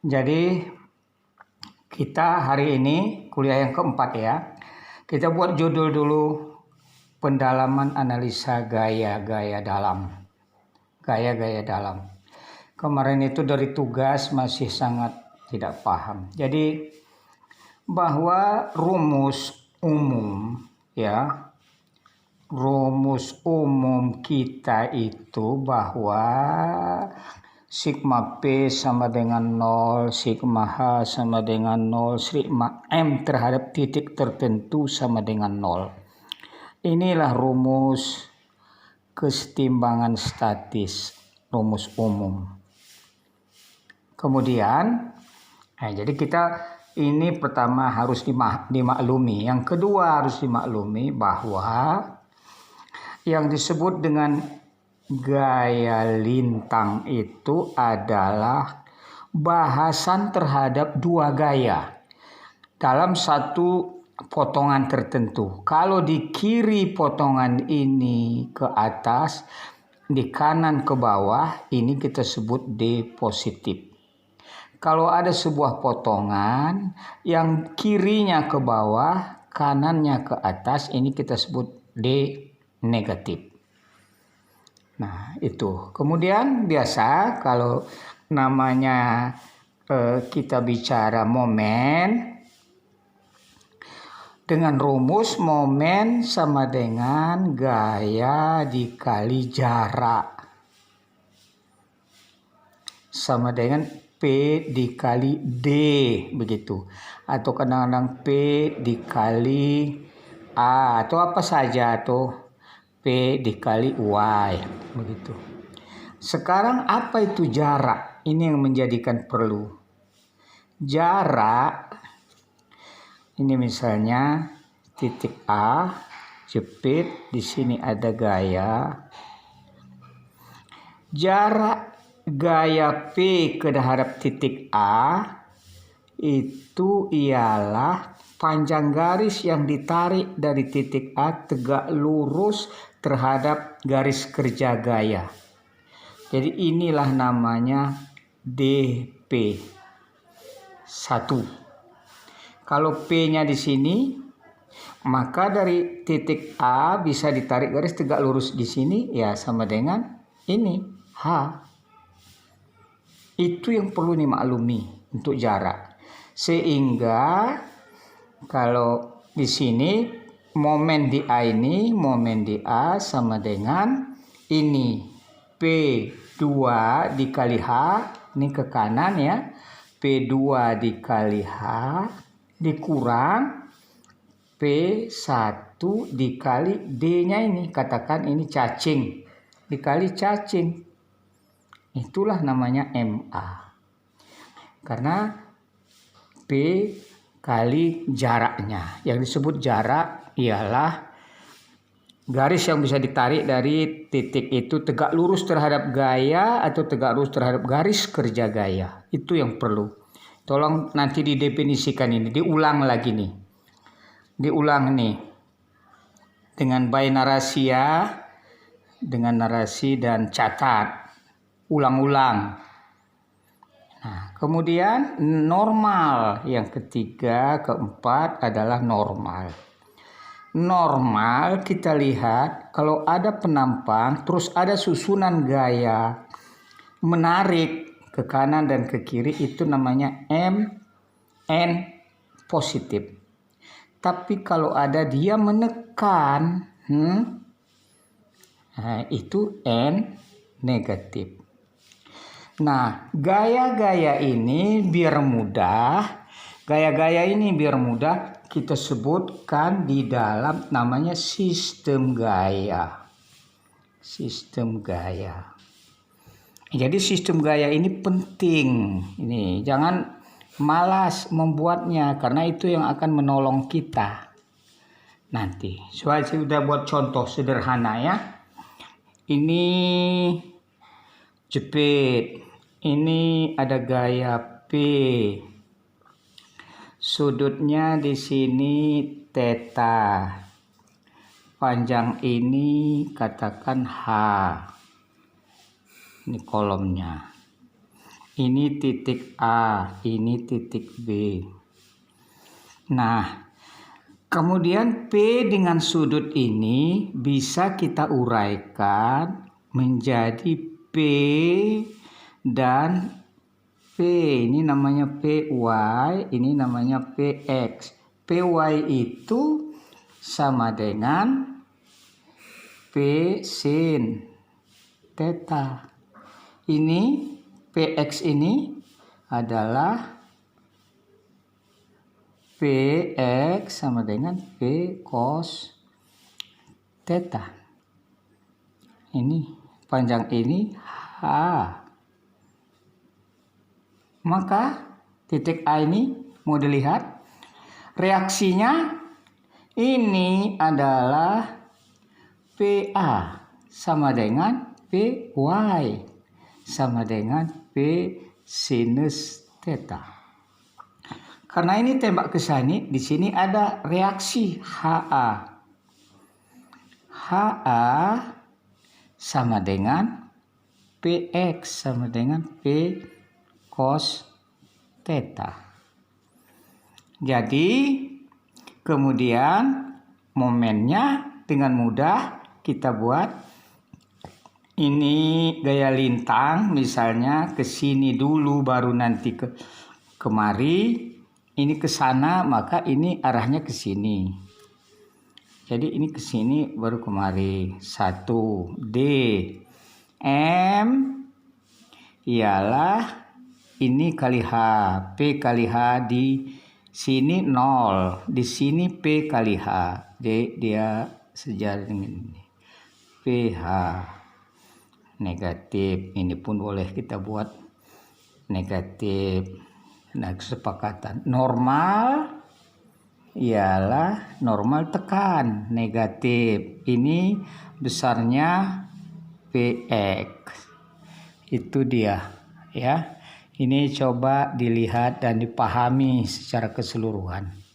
Jadi kita hari ini kuliah yang keempat ya. Kita buat judul dulu, pendalaman analisa gaya-gaya dalam. Gaya-gaya dalam. Kemarin itu dari tugas masih sangat tidak paham. Jadi bahwa rumus umum ya, rumus umum kita itu bahwa sigma P sama dengan 0, sigma H sama dengan 0, sigma M terhadap titik tertentu sama dengan 0. Inilah rumus kesetimbangan statis, rumus umum. Kemudian, jadi kita ini pertama harus dimaklumi. Yang kedua harus dimaklumi bahwa yang disebut dengan gaya lintang itu adalah bahasan terhadap dua gaya dalam satu potongan tertentu. Kalau di kiri potongan ini ke atas, di kanan ke bawah, ini kita sebut D positif. Kalau ada sebuah potongan yang kirinya ke bawah, kanannya ke atas, ini kita sebut D negatif. Nah, itu. Kemudian biasa kalau namanya kita bicara momen, dengan rumus momen sama dengan gaya dikali jarak. Sama dengan P dikali D, begitu. Atau kadang-kadang P dikali A, atau apa saja, atau P dikali Y, begitu. Sekarang apa itu jarak? Ini yang menjadikan perlu. Jarak, ini misalnya titik A, jepit, di sini ada gaya. Jarak gaya P ke terhadap titik A itu ialah panjang garis yang ditarik dari titik A tegak lurus terhadap garis kerja gaya. Jadi inilah namanya DP 1. Kalau P-nya di sini, maka dari titik A bisa ditarik garis tegak lurus di sini, ya sama dengan ini H. Itu yang perlu dimaklumi untuk jarak. Sehingga kalau di sini momen di A ini, momen di A sama dengan ini P2 dikali H, ini ke kanan ya, P2 dikali H dikurang P1 dikali D-nya ini, katakan ini cacing, dikali cacing. Itulah namanya MA. Karena P kali jaraknya. Yang disebut jarak ialah garis yang bisa ditarik dari titik itu tegak lurus terhadap gaya atau tegak lurus terhadap garis kerja gaya. Itu yang perlu. Tolong nanti didefinisikan ini, diulang lagi nih. Diulang nih. Dengan by narasi ya, dengan narasi dan catat. Ulang-ulang. Nah, kemudian normal yang ketiga, keempat adalah normal. Normal kita lihat kalau ada penampang terus ada susunan gaya menarik ke kanan dan ke kiri, itu namanya N positif. Tapi kalau ada dia menekan, nah, itu N negatif. Nah, gaya-gaya ini biar mudah, kita sebutkan di dalam namanya sistem gaya. Sistem gaya. Jadi sistem gaya ini penting. Ini jangan malas membuatnya karena itu yang akan menolong kita. Nanti, saya sudah buat contoh sederhana ya. Ini jepit. Ini ada gaya P. Sudutnya di sini theta. Panjang ini katakan H. Ini kolomnya. Ini titik A, ini titik B. Nah, kemudian P dengan sudut ini bisa kita uraikan menjadi P dan P. Ini namanya PY, ini namanya PX. PY itu sama dengan P sin theta. Ini PX ini adalah PX sama dengan P cos theta. Ini panjang ini H. Maka titik A ini mau dilihat reaksinya ini adalah PA sama dengan PY sama dengan P sinus theta. Karena ini tembak ke sini, di sini ada reaksi HA. HA sama dengan PX sama dengan P cos theta. Jadi kemudian momennya dengan mudah kita buat. Ini gaya lintang misalnya ke sini dulu baru nanti ke kemari. Ini ke sana maka ini arahnya ke sini. Jadi ini ke sini baru kemari. 1 D M ialah ini kali H, P kali H di sini 0, di sini P kali H. Jadi dia sejajar dengan ini. PH negatif. Ini pun boleh kita buat negatif. Nah, kesepakatan normal ialah normal tekan negatif. Ini besarnya PX. Itu dia ya. Ini coba dilihat dan dipahami secara keseluruhan.